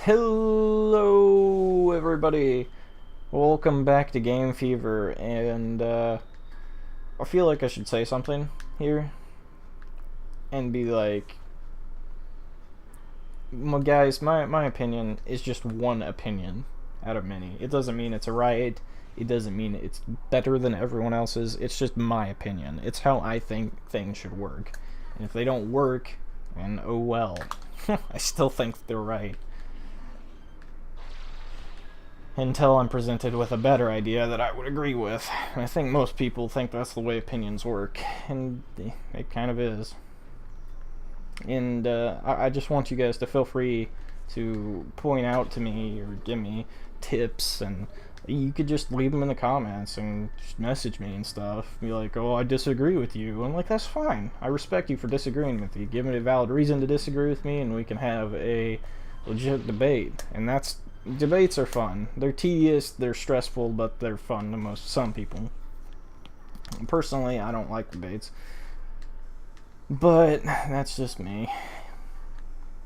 Hello, everybody. Welcome back to Game Fever, and I feel like I should say something here and be like, well, guys, my opinion is just one opinion out of many. It doesn't mean it's right. It doesn't mean it's better than everyone else's. It's just my opinion. It's how I think things should work. And if they don't work, then oh well. I still think they're right. Until I'm presented with a better idea that I would agree with. And I think most people think that's the way opinions work, and it kind of is. And I just want you guys to feel free to point out to me or give me tips, and you could just leave them in the comments and just message me and stuff. Be like, oh, I disagree with you. I'm like, that's fine. I respect you for disagreeing with me. Give me a valid reason to disagree with me, and we can have a legit debate. And that's debates are fun. They're tedious, they're stressful, but they're fun to some people. Personally, I don't like debates. But that's just me.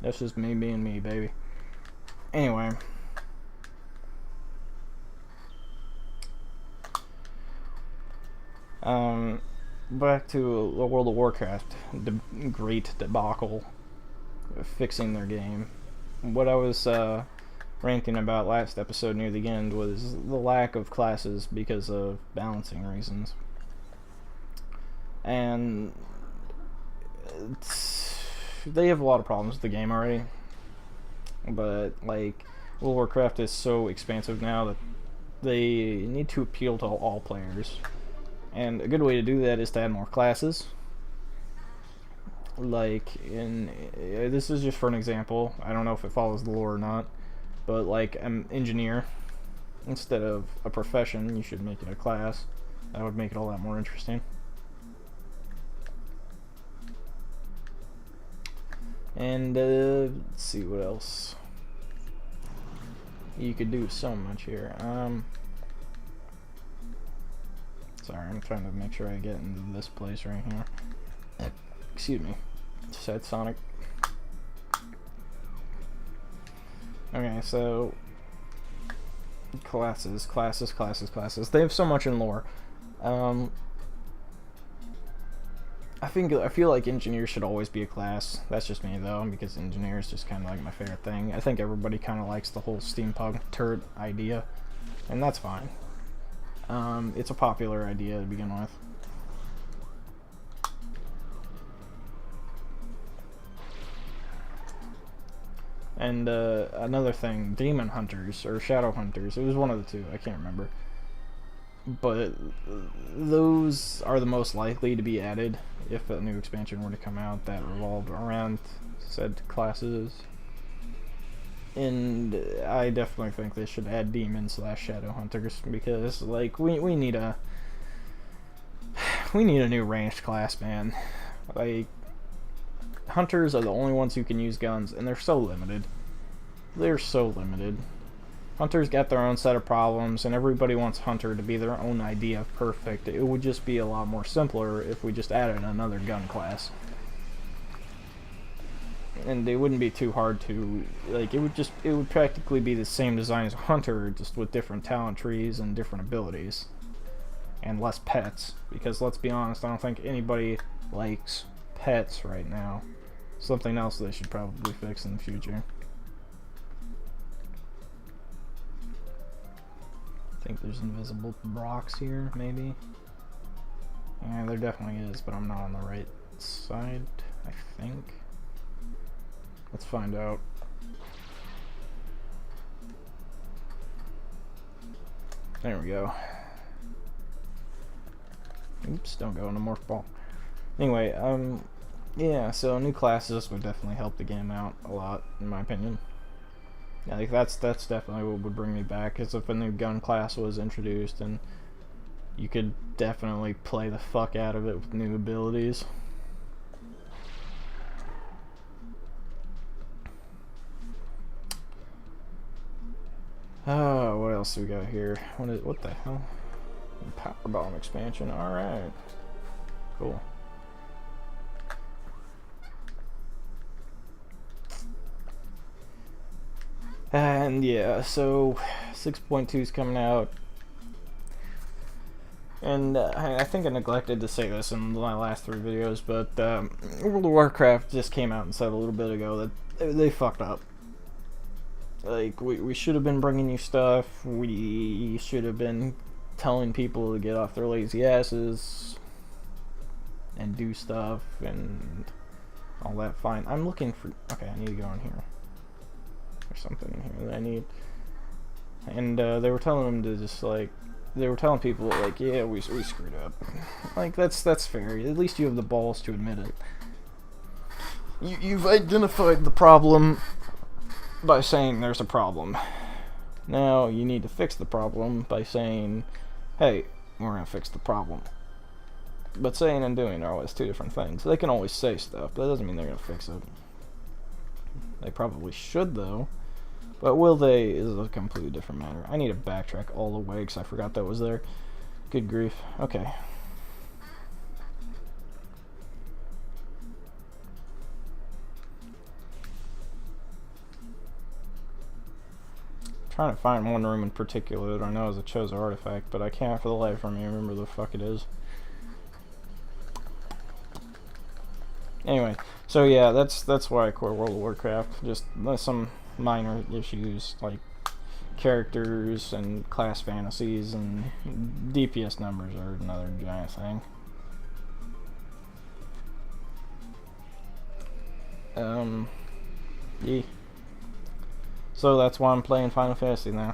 That's just me being me, baby. Anyway. Back to the World of Warcraft great debacle fixing their game. What I was ranting about last episode near the end was the lack of classes because of balancing reasons. And they have a lot of problems with the game already. But, like, World of Warcraft is so expansive now that they need to appeal to all players. And a good way to do that is to add more classes. Like, this is just for an example. I don't know if it follows the lore or not. But, like, an engineer, instead of a profession, you should make it a class. That would make it a lot more interesting. And, let's see what else. You could do so much here. Sorry, I'm trying to make sure I get into this place right here. Excuse me. Said Sonic. Okay, so classes. They have so much in lore. I feel like engineers should always be a class. That's just me though, because engineer is just kind of like my favorite thing. I think everybody kind of likes the whole steampunk turret idea, and that's fine. It's a popular idea to begin with. And another thing, demon hunters or shadow hunters. It was one of the two. I can't remember. But those are the most likely to be added if a new expansion were to come out that revolved around said classes. And I definitely think they should add demon/shadow hunters because, like, we need a new ranged class, man. Like, hunters are the only ones who can use guns, and they're so limited. They're so limited. Hunters got their own set of problems, and everybody wants Hunter to be their own idea of perfect. It would just be a lot more simpler if we just added another gun class. And it wouldn't be too hard to, like, it would practically be the same design as a Hunter, just with different talent trees and different abilities. And less pets, because let's be honest, I don't think anybody likes pets right now. Something else they should probably fix in the future. I think there's invisible rocks here, maybe. Yeah, there definitely is, but I'm not on the right side, I think. Let's find out. There we go. Oops, don't go in a morph ball. Anyway, yeah, so new classes would definitely help the game out a lot, in my opinion. Yeah, like that's definitely what would bring me back, is if a new gun class was introduced and you could definitely play the fuck out of it with new abilities. Oh, what else do we got here? What the hell? Power bomb expansion. All right, cool. And yeah, so 6.2 is coming out. And I think I neglected to say this in my last 3 videos, but World of Warcraft just came out and said a little bit ago that they fucked up. Like, we should have been bringing you stuff, we should have been telling people to get off their lazy asses and do stuff and all that fine. I'm looking for... Okay, I need to go in here. There's something in here that I need. And they were telling them to just, like... They were telling people, like, yeah, we screwed up. Like, that's fair. At least you have the balls to admit it. You've identified the problem by saying there's a problem. Now you need to fix the problem by saying, hey, we're going to fix the problem. But saying and doing are always 2 different things. They can always say stuff, but that doesn't mean they're going to fix it. They probably should, though. But will they is a completely different matter. I need to backtrack all the way because I forgot that was there. Good grief. Okay. Trying to find one room in particular that I know is a chosen artifact, but I can't for the life of me remember the fuck it is. Anyway, so yeah, that's why I quit World of Warcraft. Just some minor issues like characters and class fantasies, and DPS numbers are another giant thing. Yeah. So that's why I'm playing Final Fantasy now.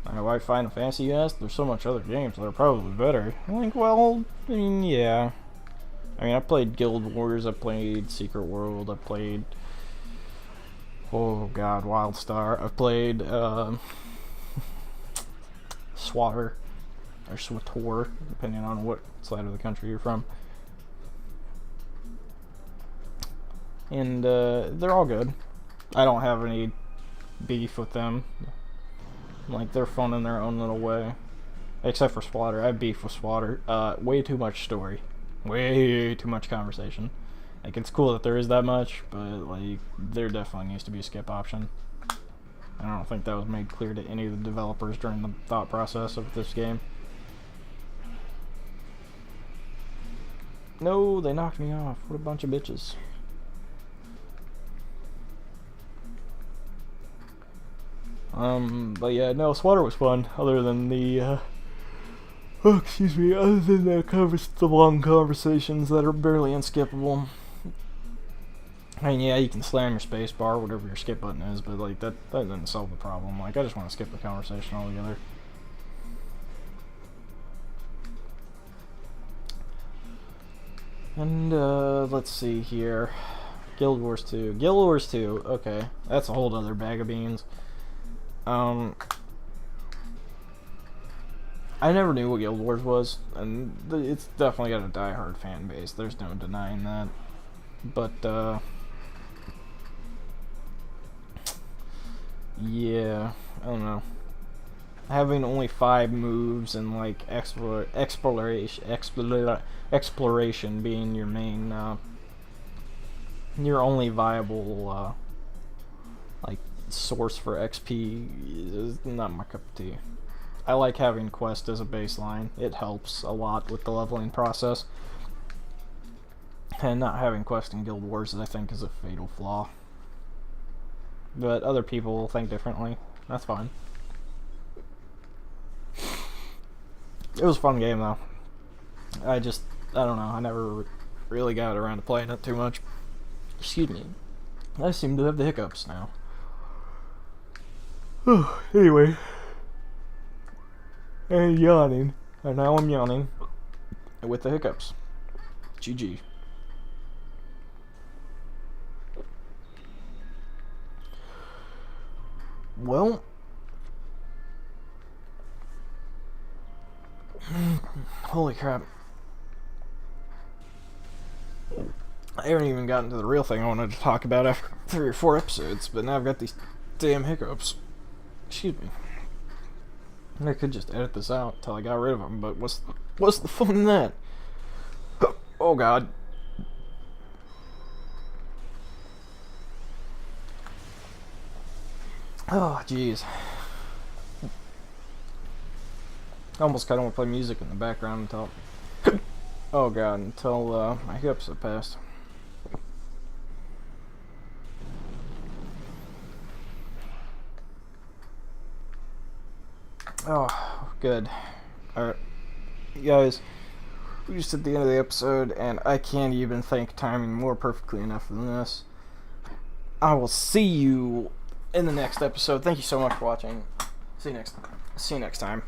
Why Final Fantasy, you ask? There's so much other games that are probably better. I'm like, well, I mean, yeah. I mean, I played Guild Wars, I played Secret World, I played... Oh god, Wildstar. I've played, Swatter, or Swator, depending on what side of the country you're from. And, they're all good. I don't have any beef with them. Like, they're fun in their own little way. Except for Swatter. I have beef with Swatter. Way too much story. Way too much conversation. Like, it's cool that there is that much, but, like, there definitely needs to be a skip option. I don't think that was made clear to any of the developers during the thought process of this game. No, they knocked me off. What a bunch of bitches. But yeah, no, Swatter was fun, other than the, oh, excuse me, other than the long conversations that are barely unskippable. I mean, yeah, you can slam your space bar, whatever your skip button is, but, like, that doesn't solve the problem. Like, I just want to skip the conversation altogether. And, let's see here. Guild Wars 2. Guild Wars 2, okay. That's a whole other bag of beans. I never knew what Guild Wars was, and it's definitely got a die-hard fan base. There's no denying that. But, yeah, I don't know. Having only 5 moves and, like, exploration being your main, your only viable, like, source for XP is not my cup of tea. I like having quest as a baseline. It helps a lot with the leveling process. And not having quest in Guild Wars, I think, is a fatal flaw. But other people think differently. That's fine. It was a fun game, though. I don't know, I never really got around to playing it too much. Excuse me. I seem to have the hiccups now. Anyway. And yawning. And now I'm yawning. With the hiccups. GG. Well. Holy crap. I haven't even gotten to the real thing I wanted to talk about after 3 or 4 episodes, but now I've got these damn hiccups. Excuse me. I could just edit this out until I got rid of them, but what's the fun in that? Oh god. Oh, jeez. I almost kind of want to play music in the background until... oh, God, until my hips have passed. Oh, good. Alright. You guys, we just at the end of the episode, and I can't even think timing more perfectly enough than this. I will see you in the next episode. Thank you so much for watching. See you next time.